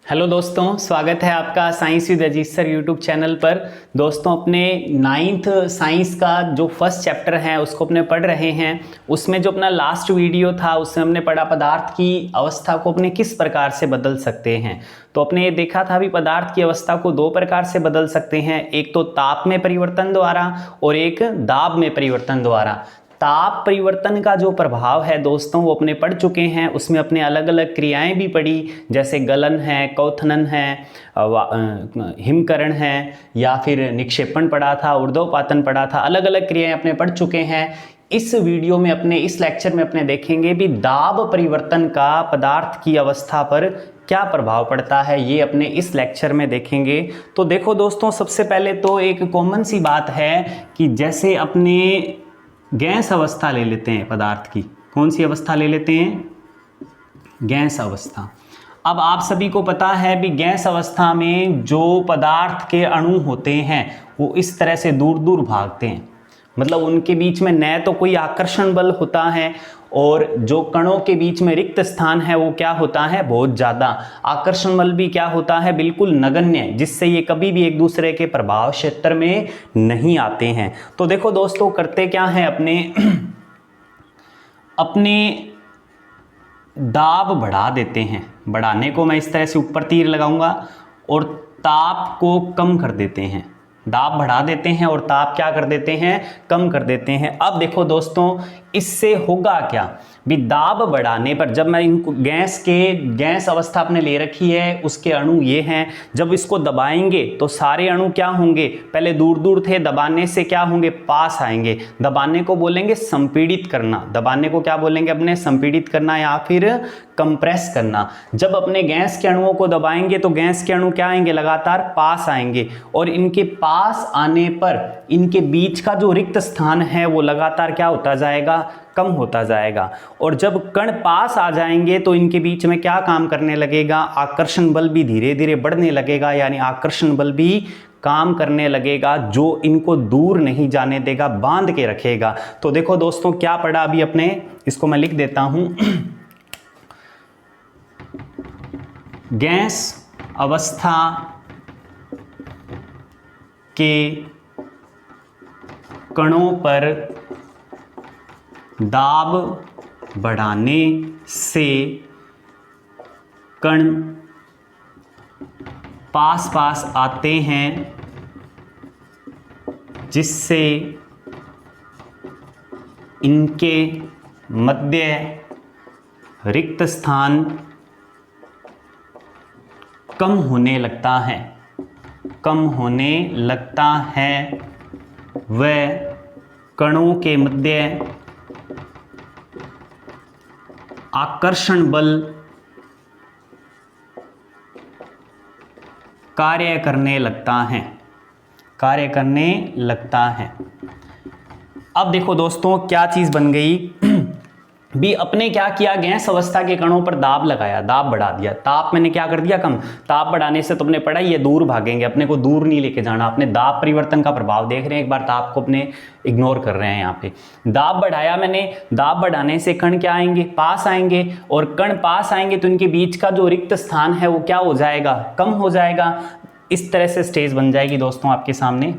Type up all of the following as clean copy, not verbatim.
Hello दोस्तों, स्वागत है आपका science with Ajit sir YouTube channel पर। दोस्तों, अपने 9th साइंस का जो फर्स्ट चैप्टर है उसको अपने पढ़ रहे हैं। उसमें जो अपना लास्ट वीडियो था उसमें हमने पढ़ा पदार्थ की अवस्था को अपने किस प्रकार से बदल सकते हैं। तो अपने ये देखा था भी पदार्थ की अवस्था को दो प्रकार से बदल सकते हैं, एक तो ताप में परिवर्तन द्वारा और एक दाब में परिवर्तन द्वारा। ताप परिवर्तन का जो प्रभाव है दोस्तों वो अपने पढ़ चुके हैं, उसमें अपने अलग अलग क्रियाएं भी पढ़ी, जैसे गलन है, क्वथनन है, हिमकरण है या फिर निक्षेपण पढ़ा था, ऊर्ध्वपातन पढ़ा था। अलग अलग क्रियाएं अपने पढ़ चुके हैं। इस वीडियो में अपने इस लेक्चर में अपने देखेंगे भी दाब परिवर्तन का पदार्थ की अवस्था पर क्या प्रभाव पड़ता है, ये अपने इस लेक्चर में देखेंगे। तो देखो दोस्तों, सबसे पहले तो एक कॉमन सी बात है कि जैसे अपने गैस अवस्था ले लेते हैं पदार्थ की। कौन सी अवस्था ले लेते हैं? गैस अवस्था। अब आप सभी को पता है भी गैस अवस्था में जो पदार्थ के अणु होते हैं वो इस तरह से दूर दूर भागते हैं, मतलब उनके बीच में न तो कोई आकर्षण बल होता है और जो कणों के बीच में रिक्त स्थान है वो क्या होता है, बहुत ज़्यादा। आकर्षण बल भी क्या होता है, बिल्कुल नगण्य, जिससे ये कभी भी एक दूसरे के प्रभाव क्षेत्र में नहीं आते हैं। तो देखो दोस्तों, करते क्या है, अपने दाब बढ़ा देते हैं। बढ़ाने को मैं इस तरह से ऊपर तीर लगाऊंगा और ताप को कम कर देते हैं। दाब बढ़ा देते हैं और ताप क्या कर देते हैं, कम कर देते हैं। अब देखो दोस्तों, इससे होगा क्या भी, दाब बढ़ाने पर जब मैं इनको गैस अवस्था आपने ले रखी है, उसके अणु ये हैं, जब इसको दबाएंगे तो सारे अणु क्या होंगे, पहले दूर दूर थे, दबाने से क्या होंगे, पास आएंगे। दबाने को बोलेंगे संपीड़ित करना। दबाने को क्या बोलेंगे अपने, संपीड़ित करना या फिर कंप्रेस करना। जब अपने गैस के अणुओं को दबाएंगे तो गैस के अणु क्या आएंगे, लगातार पास आएंगे और इनके पास आने पर इनके बीच का जो रिक्त स्थान है वो लगातार क्या होता जाएगा, कम होता जाएगा। और जब कण पास आ जाएंगे तो इनके बीच में क्या काम करने लगेगा, आकर्षण बल भी धीरे धीरे बढ़ने लगेगा, यानी आकर्षण बल भी काम करने लगेगा जो इनको दूर नहीं जाने देगा, बांध के रखेगा। तो देखो दोस्तों, क्या पढ़ा अभी अपने, इसको मैं लिख देता हूं। गैस अवस्था के कणों पर दाब बढ़ाने से कण पास पास आते हैं, जिससे इनके मध्य रिक्त स्थान कम होने लगता है, व कणों के मध्य आकर्षण बल कार्य करने लगता है। अब देखो दोस्तों, क्या चीज बन गई भी, अपने क्या किया, गैस अवस्था के कणों पर दाब लगाया, दाब बढ़ा दिया। ताप मैंने क्या कर दिया, कम। ताप बढ़ाने से तुमने पढ़ा ये दूर भागेंगे, अपने को दूर नहीं लेके जाना। अपने दाब परिवर्तन का प्रभाव देख रहे हैं, एक बार ताप को अपने इग्नोर कर रहे हैं। यहाँ पे दाब बढ़ाया मैंने, दाब बढ़ाने से कण क्या आएंगे, पास आएंगे, और कण पास आएंगे तो इनके बीच का जो रिक्त स्थान है वो क्या हो जाएगा, कम हो जाएगा। इस तरह से स्टेज बन जाएगी दोस्तों आपके सामने।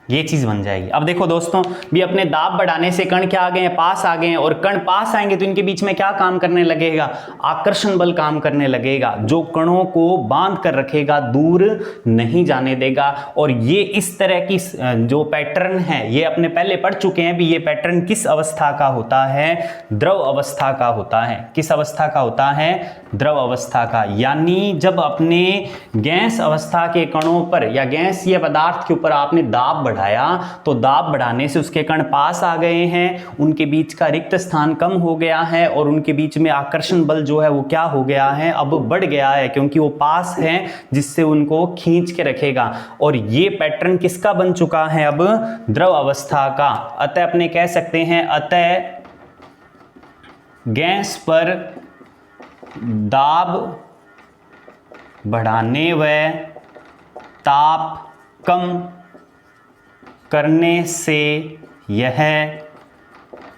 ये चीज बन जाएगी। अब देखो दोस्तों, भी अपने दाब बढ़ाने से कण क्या आ गए हैं, पास आ गए हैं, और कण पास आएंगे तो इनके बीच में क्या काम करने लगेगा, आकर्षण बल काम करने लगेगा, जो कणों को बांध कर रखेगा, दूर नहीं जाने देगा। और ये इस तरह की जो पैटर्न है ये अपने पहले पढ़ चुके हैं भी, ये पैटर्न किस अवस्था का होता है, द्रव अवस्था का होता है। किस अवस्था का होता है, द्रव अवस्था का। यानी जब अपने गैस अवस्था के कणों पर या गैसीय पदार्थ के ऊपर आपने दाब बढ़ाया तो दाब बढ़ाने से उसके कण पास आ गए हैं, उनके बीच का रिक्त स्थान कम हो गया है और उनके बीच में आकर्षण बल जो है वो क्या हो गया है, अब बढ़ गया है, क्योंकि वो पास है, जिससे उनको खींच के रखेगा। और ये पैटर्न किसका बन चुका है, अब द्रव अवस्था का। अतः अपने कह सकते हैं, अतः गैस पर दाब बढ़ाने व ताप कम करने से यह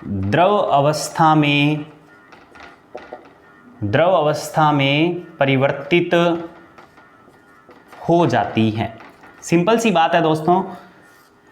द्रव अवस्था में परिवर्तित हो जाती है। सिंपल सी बात है दोस्तों,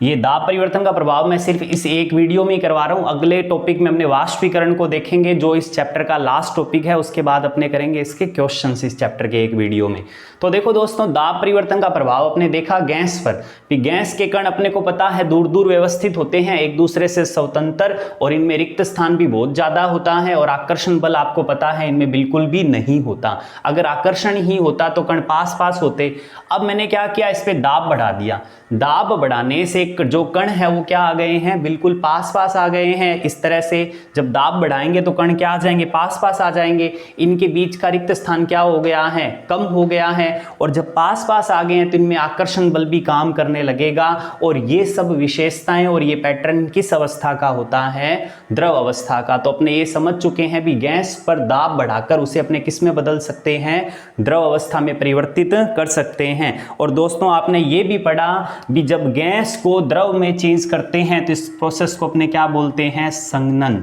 ये दाब परिवर्तन का प्रभाव मैं सिर्फ इस एक वीडियो में ही करवा रहा हूँ। अगले टॉपिक में हमने वाष्पीकरण को देखेंगे, जो इस चैप्टर का लास्ट टॉपिक है। उसके बाद अपने करेंगे इसके क्वेश्चंस इस चैप्टर के एक वीडियो में। तो देखो दोस्तों, दाब परिवर्तन का प्रभाव अपने देखा गैस पर भी। गैस के कण अपने को पता है दूर दूर व्यवस्थित होते हैं, एक दूसरे से स्वतंत्र, और इनमें रिक्त स्थान भी बहुत ज्यादा होता है, और आकर्षण बल आपको पता है इनमें बिल्कुल भी नहीं होता। अगर आकर्षण ही होता तो कण पास पास होते। अब मैंने क्या किया, इस पे दाब बढ़ा दिया। दाब बढ़ाने से जो कण है वो क्या आ गए हैं, बिल्कुल पास पास आ गए हैं। इस तरह से जब दाब बढ़ाएंगे तो कण क्या आ जाएंगे, पास पास आ जाएंगे। इनके बीच का रिक्त स्थान क्या हो गया है, कम हो गया है। और जब पास पास आ गए हैं तो इनमें आकर्षण बल भी काम करने लगेगा। और ये सब विशेषताएं और ये पैटर्न किस अवस्था का होता है, द्रव अवस्था का। तो अपने ये समझ चुके हैं भी गैस पर दाब बढ़ाकर उसे अपने किस में बदल सकते हैं, द्रव अवस्था में परिवर्तित कर सकते हैं। और दोस्तों आपने ये भी पढ़ा भी, जब गैस को द्रव में चेंज करते हैं तो इस प्रोसेस को अपने क्या बोलते हैं, संघनन।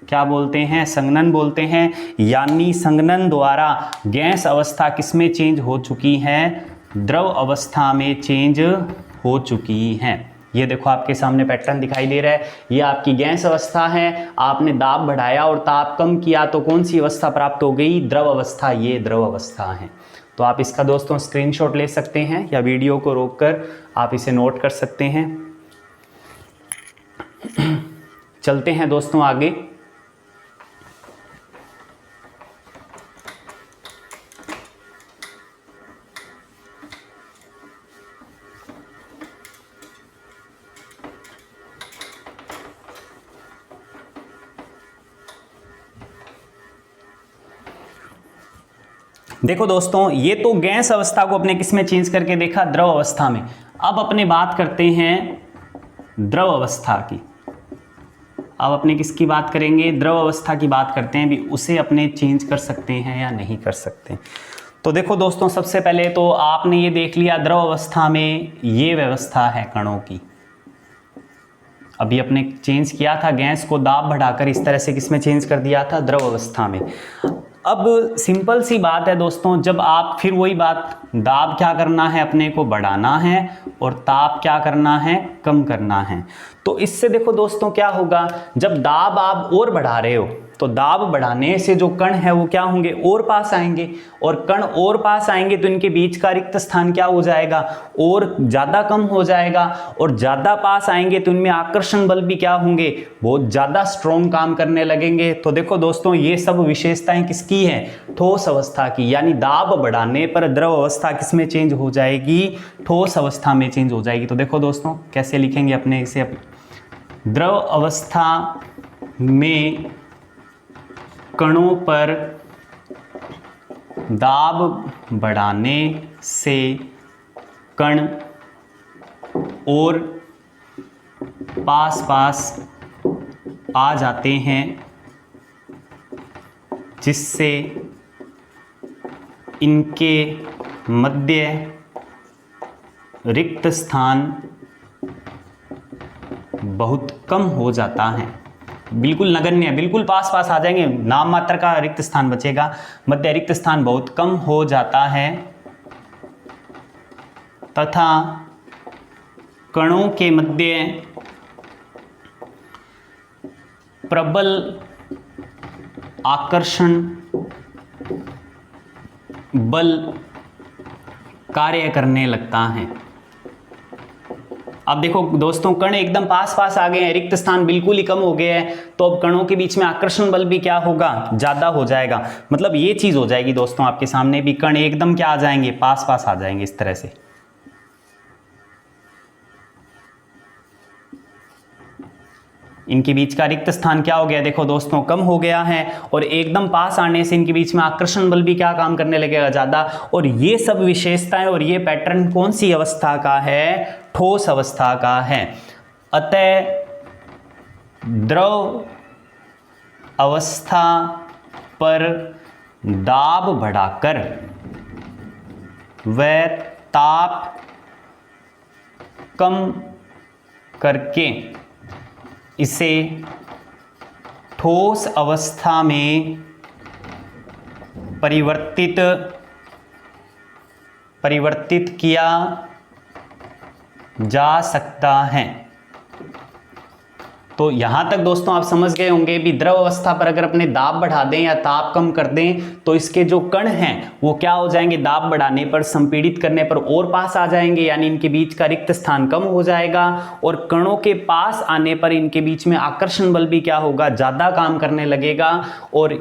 क्या बोलते हैं, संघनन बोलते हैं। यानी संघनन द्वारा गैस अवस्था किसमें चेंज हो चुकी है, द्रव अवस्था में चेंज हो चुकी है। ये देखो आपके सामने पैटर्न दिखाई दे रहा है, ये आपकी गैस अवस्था है। आपने दाब बढ़ाया और ताप कम किया तो कौन सी अवस्था प्राप्त हो गई, द्रव अवस्था। ये द्रव अवस्था है। तो आप इसका दोस्तों स्क्रीनशॉट ले सकते हैं या वीडियो को रोककर आप इसे नोट कर सकते हैं। चलते हैं दोस्तों आगे। देखो दोस्तों, ये तो गैस अवस्था को अपने किस में चेंज करके देखा, द्रव अवस्था में। अब अपने बात करते हैं द्रव अवस्था की। अब अपने किसकी बात करेंगे, द्रव अवस्था की बात करते हैं भी, उसे अपने चेंज कर सकते हैं या नहीं कर सकते। तो देखो दोस्तों, सबसे पहले तो आपने ये देख लिया द्रव अवस्था में ये व्यवस्था है कणों की। अभी अपने चेंज किया था गैस को दाब बढ़ाकर, इस तरह से किसमें चेंज कर दिया था, द्रव अवस्था में। अब सिंपल सी बात है दोस्तों, जब आप फिर वही बात, दाब क्या करना है, अपने को बढ़ाना है, और ताप क्या करना है, कम करना है। तो इससे देखो दोस्तों क्या होगा, जब दाब आप और बढ़ा रहे हो तो दाब बढ़ाने से जो कण है वो क्या होंगे, और पास आएंगे। और कण और पास आएंगे तो इनके बीच का रिक्त स्थान क्या हो जाएगा, और ज़्यादा कम हो जाएगा। और ज़्यादा पास आएंगे तो इनमें आकर्षण बल भी क्या होंगे, बहुत ज़्यादा स्ट्रॉन्ग काम करने लगेंगे। तो देखो दोस्तों, ये सब विशेषताएं किसकी हैं, ठोस अवस्था की। यानी दाब बढ़ाने पर द्रव अवस्था किसमें चेंज हो जाएगी, ठोस अवस्था में चेंज हो जाएगी। तो देखो दोस्तों कैसे लिखेंगे अपने इसे, द्रव अवस्था में कणों पर दाब बढ़ाने से कण और पास पास आ जाते हैं, जिससे इनके मध्य रिक्त स्थान बहुत कम हो जाता है। बिल्कुल नगण्य, बिल्कुल पास पास आ जाएंगे, नाम मात्र का रिक्त स्थान बचेगा, मध्य रिक्त स्थान बहुत कम हो जाता है, तथा कणों के मध्य प्रबल आकर्षण बल कार्य करने लगता है। अब देखो दोस्तों, कण एकदम पास पास आ गए हैं, रिक्त स्थान बिल्कुल ही कम हो गए हैं, तो अब कणों के बीच में आकर्षण बल भी क्या होगा, ज्यादा हो जाएगा। मतलब ये चीज हो जाएगी दोस्तों आपके सामने भी, कण एकदम क्या आ जाएंगे, पास पास आ जाएंगे इस तरह से। इनके बीच का रिक्त स्थान क्या हो गया, देखो दोस्तों कम हो गया है, और एकदम पास आने से इनके बीच में आकर्षण बल भी क्या काम करने लगेगा, ज्यादा। और ये सब विशेषताएं और ये पैटर्न कौन सी अवस्था का है, ठोस अवस्था का है। अतः द्रव अवस्था पर दाब बढ़ाकर व ताप कम करके इसे ठोस अवस्था में परिवर्तित किया जा सकता है। तो यहां तक दोस्तों आप समझ गए होंगे भी द्रव अवस्था पर अगर अपने दाब बढ़ा दें या ताप कम कर दें तो इसके जो कण हैं वो क्या हो जाएंगे, दाब बढ़ाने पर, संपीड़ित करने पर और पास आ जाएंगे, यानी इनके बीच का रिक्त स्थान कम हो जाएगा और कणों के पास आने पर इनके बीच में आकर्षण बल भी क्या होगा, ज्यादा काम करने लगेगा। और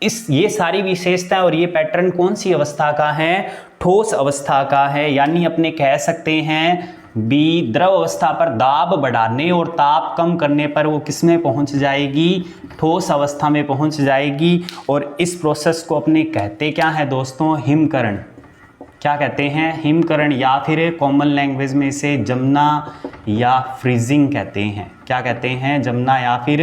ये सारी विशेषताएं और ये पैटर्न कौन सी अवस्था का है, ठोस अवस्था का है। यानी अपने कह सकते हैं बी द्रव अवस्था पर दाब बढ़ाने और ताप कम करने पर वो किस में पहुंच जाएगी, ठोस अवस्था में पहुंच जाएगी। और इस प्रोसेस को अपने कहते क्या है दोस्तों, हिमकरण। क्या कहते हैं, हिमकरण, या फिर कॉमन लैंग्वेज में इसे जमना या फ्रीजिंग कहते हैं। क्या कहते हैं, जमना या फिर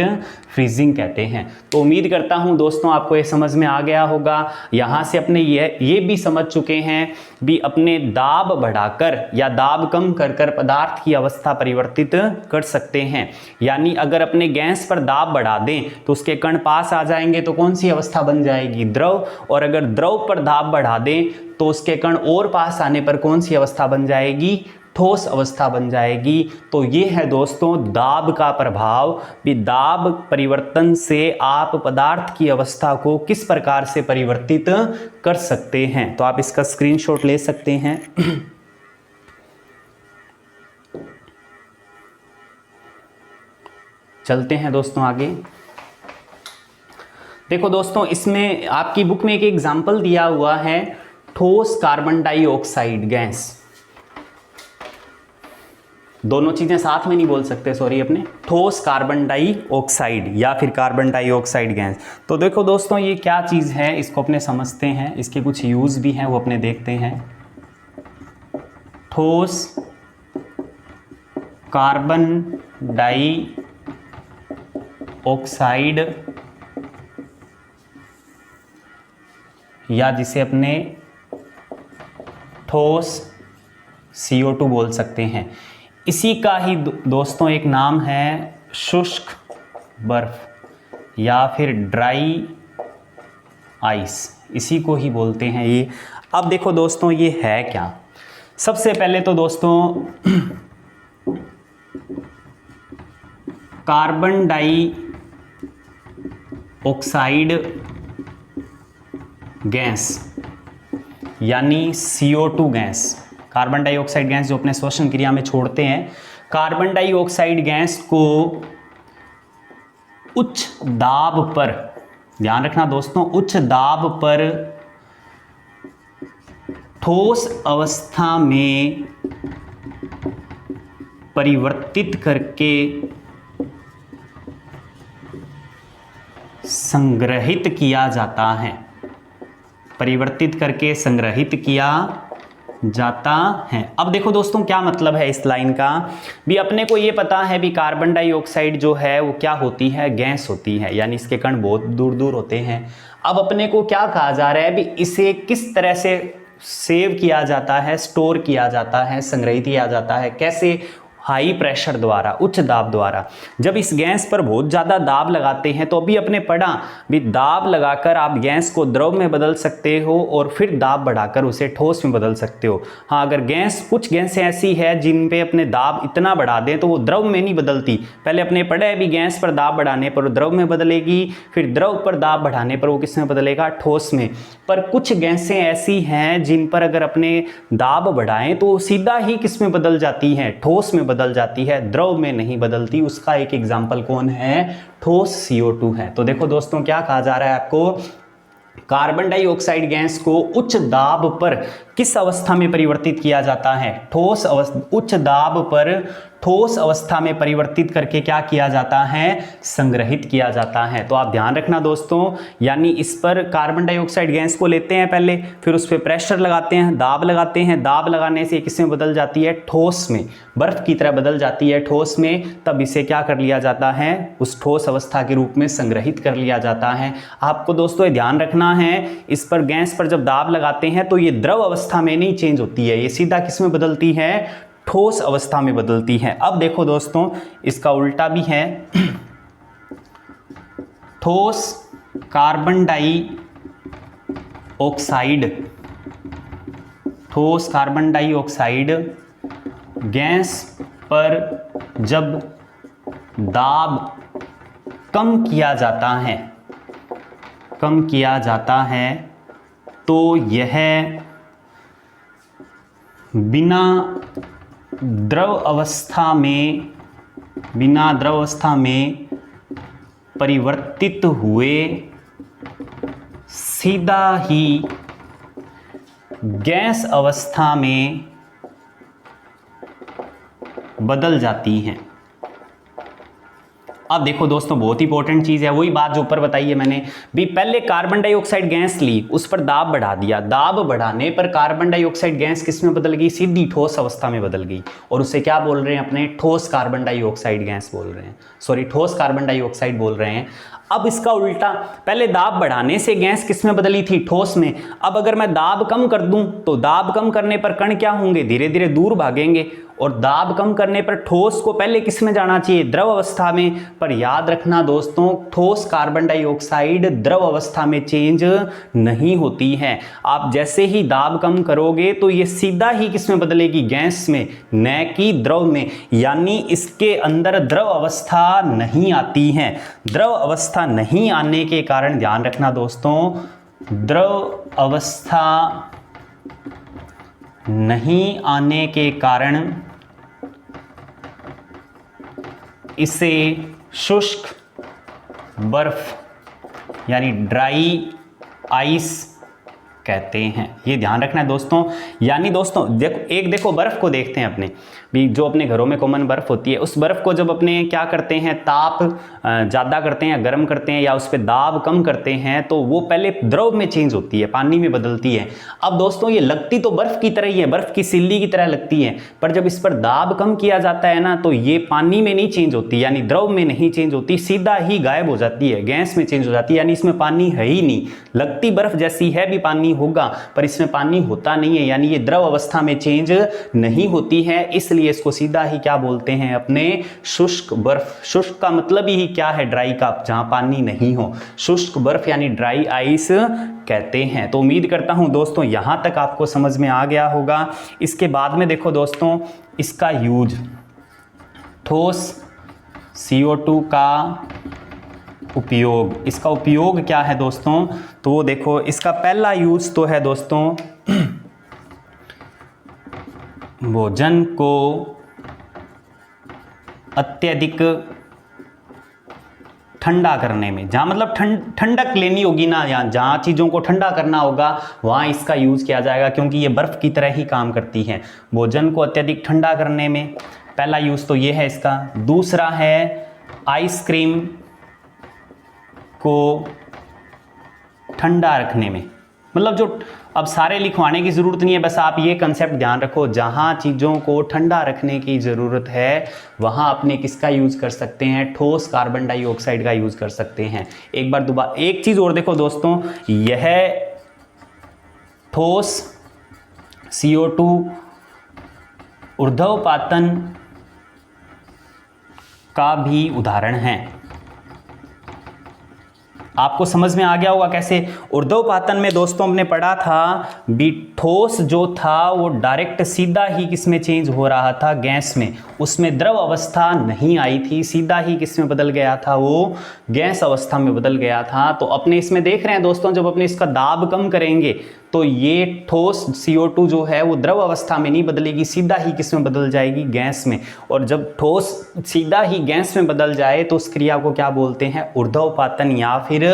फ्रीजिंग कहते हैं। तो उम्मीद करता हूं दोस्तों आपको ये समझ में आ गया होगा। यहाँ से अपने ये भी समझ चुके हैं भी अपने दाब बढ़ाकर या दाब कम कर कर पदार्थ की अवस्था परिवर्तित कर सकते हैं। यानी अगर अपने गैस पर दाब बढ़ा दें तो उसके कण पास आ जाएंगे तो कौन सी अवस्था बन जाएगी, द्रव। और अगर द्रव पर दाब बढ़ा दें तो उसके कण और पास आने पर कौन सी अवस्था बन जाएगी, ठोस अवस्था बन जाएगी। तो ये है दोस्तों दाब का प्रभाव, भी दाब परिवर्तन से आप पदार्थ की अवस्था को किस प्रकार से परिवर्तित कर सकते हैं। तो आप इसका स्क्रीनशॉट ले सकते हैं। चलते हैं दोस्तों आगे। देखो दोस्तों, इसमें आपकी बुक में एक एग्जाम्पल दिया हुआ है, ठोस कार्बन डाइऑक्साइड गैस। दोनों चीजें साथ में नहीं बोल सकते, सॉरी, अपने ठोस कार्बन डाइऑक्साइड या फिर कार्बन डाइऑक्साइड गैस। तो देखो दोस्तों ये क्या चीज़ है, इसको अपने समझते हैं, इसके कुछ यूज भी हैं वो अपने देखते हैं। ठोस कार्बन डाइऑक्साइड या जिसे अपने ठोस CO2 बोल सकते हैं, इसी का ही दोस्तों एक नाम है शुष्क बर्फ या फिर ड्राई आइस, इसी को ही बोलते हैं ये। अब देखो दोस्तों ये है क्या, सबसे पहले तो दोस्तों कार्बन डाइऑक्साइड गैस यानी CO2 gas, carbon dioxide gas जो अपने श्वसन क्रिया में छोड़ते हैं, कार्बन डाइऑक्साइड गैस को उच्च दाब पर, ध्यान रखना दोस्तों, उच्च दाब पर ठोस अवस्था में परिवर्तित करके संग्रहित किया जाता है, परिवर्तित करके संग्रहित किया जाता है। अब देखो दोस्तों क्या मतलब है इस लाइन का, भी अपने को ये पता है भी कार्बन डाइऑक्साइड जो है वो क्या होती है, गैस होती है, यानी इसके कण बहुत दूर दूर होते हैं। अब अपने को क्या कहा जा रहा है भी इसे किस तरह से सेव किया जाता है, स्टोर किया जाता है, संग्रहित किया जाता है, कैसे, हाई प्रेशर द्वारा, उच्च दाब द्वारा। जब इस गैस पर बहुत ज़्यादा दाब लगाते हैं तो अभी अपने पढ़ा भी दाब लगाकर आप गैस को द्रव में बदल सकते हो और फिर दाब बढ़ाकर उसे ठोस में बदल सकते हो। हाँ, अगर गैस, कुछ गैसें ऐसी है जिन पे अपने दाब इतना बढ़ा दें तो वो द्रव में नहीं बदलती। पहले अपने पढ़ा है भी गैस पर दाब बढ़ाने पर द्रव में बदलेगी, फिर द्रव पर दाब बढ़ाने पर वो किस में बदलेगा, ठोस में। पर कुछ गैसें ऐसी हैं जिन पर अगर अपने दाब बढ़ाएं तो सीधा ही किस में बदल जाती हैं, ठोस में बदल जाती है, द्रव में नहीं बदलती। उसका एक एग्जाम्पल कौन है, ठोस CO2 है। तो देखो दोस्तों क्या कहा जा रहा है आपको, कार्बन डाइऑक्साइड गैस को उच्च दाब पर किस अवस्था में परिवर्तित किया जाता है, ठोस अवस्था, उच्च दाब पर ठोस अवस्था में परिवर्तित करके क्या किया जाता है, संग्रहित किया जाता है। तो आप ध्यान रखना दोस्तों, यानी इस पर कार्बन डाइऑक्साइड गैस को लेते हैं पहले, फिर उस पर प्रेशर लगाते हैं, दाब लगाते हैं, दाब लगाने से किस में बदल जाती है, ठोस में, बर्फ की तरह बदल जाती है ठोस में। तब इसे क्या कर लिया जाता है, उस ठोस अवस्था के रूप में संग्रहित कर लिया जाता है। आपको दोस्तों ये ध्यान रखना है, इस पर गैस पर जब दाब लगाते हैं तो ये द्रव अवस्था में नहीं चेंज होती है, ये सीधा किस में बदलती है, ठोस अवस्था में बदलती है। अब देखो दोस्तों इसका उल्टा भी है, ठोस कार्बन डाइऑक्साइड गैस पर जब दाब कम किया जाता है तो यह बिना द्रव अवस्था में परिवर्तित हुए सीधा ही गैस अवस्था में बदल जाती हैं। अब देखो दोस्तों, बहुत इंपॉर्टेंट चीज़ है, वही बात जो ऊपर बताई है मैंने भी। पहले कार्बन डाइऑक्साइड गैस ली, उस पर दाब बढ़ा दिया, दाब बढ़ाने पर कार्बन डाइऑक्साइड गैस किस में बदल गई? सीधी ठोस अवस्था में बदल गई। और उसे क्या बोल रहे हैं अपने? ठोस कार्बन डाइऑक्साइड गैस बोल रहे हैं, सॉरी ठोस कार्बन डाइऑक्साइड बोल रहे हैं। अब इसका उल्टा, पहले दाब बढ़ाने से गैस किस में बदली थी? ठोस में। अब अगर मैं दाब कम कर दूं तो दाब कम करने पर कण क्या होंगे? धीरे धीरे दूर भागेंगे। और दाब कम करने पर ठोस को पहले किस में जाना चाहिए? द्रव अवस्था में। पर याद रखना दोस्तों, ठोस कार्बन डाइऑक्साइड द्रव अवस्था में चेंज नहीं होती है। आप जैसे ही दाब कम करोगे तो ये सीधा ही किस में बदलेगी? गैस में, न कि द्रव में। यानी इसके अंदर द्रव अवस्था नहीं आती है। द्रव अवस्था नहीं आने के कारण, ध्यान रखना दोस्तों, द्रव अवस्था नहीं आने के कारण इसे शुष्क बर्फ यानी ड्राई आइस कहते हैं। ये ध्यान रखना है दोस्तों। यानी दोस्तों देखो बर्फ को देखते हैं अपने भी, जो अपने घरों में कॉमन बर्फ होती है, उस बर्फ को जब अपने क्या करते हैं, ताप ज़्यादा करते हैं या गर्म करते हैं या उस पर दाब कम करते हैं, तो वो पहले द्रव में चेंज होती है, पानी में बदलती है। अब दोस्तों ये लगती तो बर्फ की तरह ही है, बर्फ की सिल्ली की तरह लगती है, पर जब इस पर दाब कम किया जाता है ना, तो ये पानी में नहीं चेंज होती, यानी द्रव में नहीं चेंज होती, सीधा ही गायब हो जाती है, गैस में चेंज हो जाती है। यानी इसमें पानी है ही नहीं। लगती बर्फ जैसी है भी पानी होगा, पर इसमें पानी होता नहीं है, यानी ये द्रव अवस्था में चेंज नहीं होती है। इसलिए इसको सीधा ही क्या बोलते हैं अपने? शुष्क बर्फ। शुष्क का मतलब ही क्या है? ड्राई का, जहां पानी नहीं हो। शुष्क बर्फ यानी ड्राई आइस कहते हैं। तो उम्मीद करता हूं दोस्तों यहां तक आपको समझ में आ गया होगा। इसके बाद में देखो दोस्तों, इसका यूज, ठोस CO2 का उपयोग। इसका उपयोग क्या है दोस्तों? तो देखो इसका पहला यूज तो है दोस्तों भोजन को अत्यधिक ठंडा करने में, जहाँ मतलब ठंडक लेनी होगी ना, जहाँ चीज़ों को ठंडा करना होगा वहाँ इसका यूज़ किया जाएगा, क्योंकि ये बर्फ़ की तरह ही काम करती है। भोजन को अत्यधिक ठंडा करने में पहला यूज़ तो ये है इसका। दूसरा है आइसक्रीम को ठंडा रखने में, मतलब जो, अब सारे लिखवाने की ज़रूरत नहीं है, बस आप ये कंसेप्ट ध्यान रखो, जहाँ चीज़ों को ठंडा रखने की ज़रूरत है वहाँ अपने किसका यूज़ कर सकते हैं? ठोस कार्बन डाइऑक्साइड का यूज़ कर सकते हैं। एक बार दोबारा एक चीज़ और देखो दोस्तों, यह ठोस CO2 ऊर्ध्वपातन का भी उदाहरण है। आपको समझ में आ गया होगा कैसे? ऊर्ध्वपातन में दोस्तों हमने पढ़ा था भी, ठोस जो था वो डायरेक्ट सीधा ही किसमें चेंज हो रहा था? गैस में। उसमें द्रव अवस्था नहीं आई थी, सीधा ही किसमें बदल गया था? वो गैस अवस्था में बदल गया था। तो अपने इसमें देख रहे हैं दोस्तों, जब अपने इसका दाब कम करेंगे तो ये ठोस CO2 जो है वो द्रव अवस्था में नहीं बदलेगी, सीधा ही किसमें बदल जाएगी? गैस में। और जब ठोस सीधा ही गैस में बदल जाए तो उस क्रिया को क्या बोलते हैं? ऊर्ध्वपातन या फिर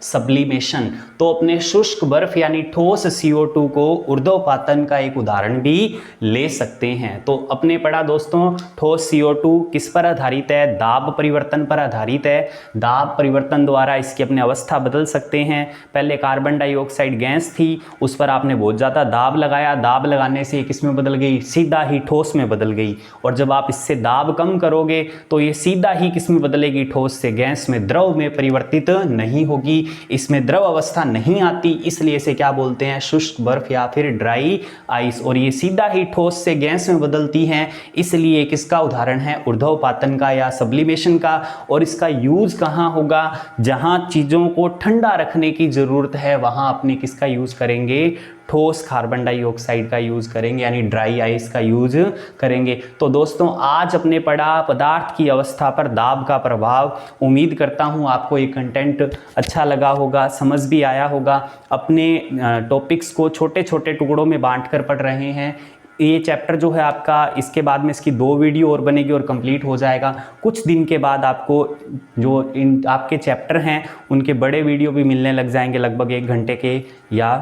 सब्लिमेशन। तो अपने शुष्क बर्फ यानी ठोस CO2 को ऊर्ध्वपातन का एक उदाहरण भी ले सकते हैं। तो अपने पढ़ा दोस्तों, ठोस CO2 किस पर आधारित है? दाब परिवर्तन पर आधारित है। दाब परिवर्तन द्वारा इसकी अपने अवस्था बदल सकते हैं। पहले कार्बन डाइऑक्साइड गैस थी, उस पर आपने बहुत ज़्यादा दाब लगाया, दाब लगाने से ये किस में बदल गई, सीधा ही ठोस में बदल गई। और जब आप इससे दाब कम करोगे तो ये सीधा ही किस में बदलेगी, ठोस से गैस में, द्रव में परिवर्तित नहीं होगी, इसमें द्रव अवस्था नहीं आती, इसलिए इसे क्या बोलते हैं, शुष्क बर्फ या फिर ड्राई आइस। और ये सीधा ही ठोस से गैस में बदलती हैं, इसलिए किसका उदाहरण है, ऊर्ध्वपातन का या सब्लिमेशन का। और इसका यूज कहाँ होगा, जहां चीजों को ठंडा रखने की जरूरत है वहां अपने किसका यूज करेंगे, ठोस कार्बन डाइऑक्साइड का यूज करेंगे, यानी ड्राई आइस का यूज करेंगे। तो दोस्तों आज अपने पढ़ा पदार्थ की अवस्था पर दाब का प्रभाव। उम्मीद करता हूं आपको ये कंटेंट अच्छा लगा होगा, समझ भी आया होगा। अपने टॉपिक्स को छोटे छोटे टुकड़ों में बांट कर पढ़ रहे हैं। ये चैप्टर जो है आपका, इसके बाद में इसकी 2 वीडियो और बनेगी और कंप्लीट हो जाएगा। कुछ दिन के बाद आपको जो इन आपके चैप्टर हैं उनके बड़े वीडियो भी मिलने लग जाएंगे, लगभग 1 घंटे के या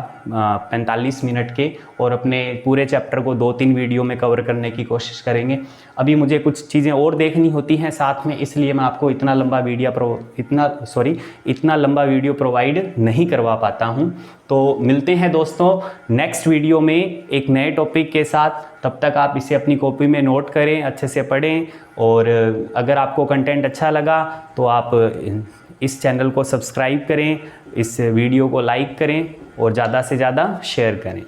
45 मिनट के, और अपने पूरे चैप्टर को 2-3 वीडियो में कवर करने की कोशिश करेंगे। अभी मुझे कुछ चीज़ें और देखनी होती हैं साथ में, इसलिए मैं आपको इतना लंबा वीडियो प्रोवाइड नहीं करवा पाता हूं। तो मिलते हैं दोस्तों नेक्स्ट वीडियो में एक नए टॉपिक के साथ। तब तक आप इसे अपनी कॉपी में नोट करें, अच्छे से पढ़ें, और अगर आपको कंटेंट अच्छा लगा तो आप इस चैनल को सब्सक्राइब करें, इस वीडियो को लाइक करें और ज़्यादा से ज़्यादा शेयर करें।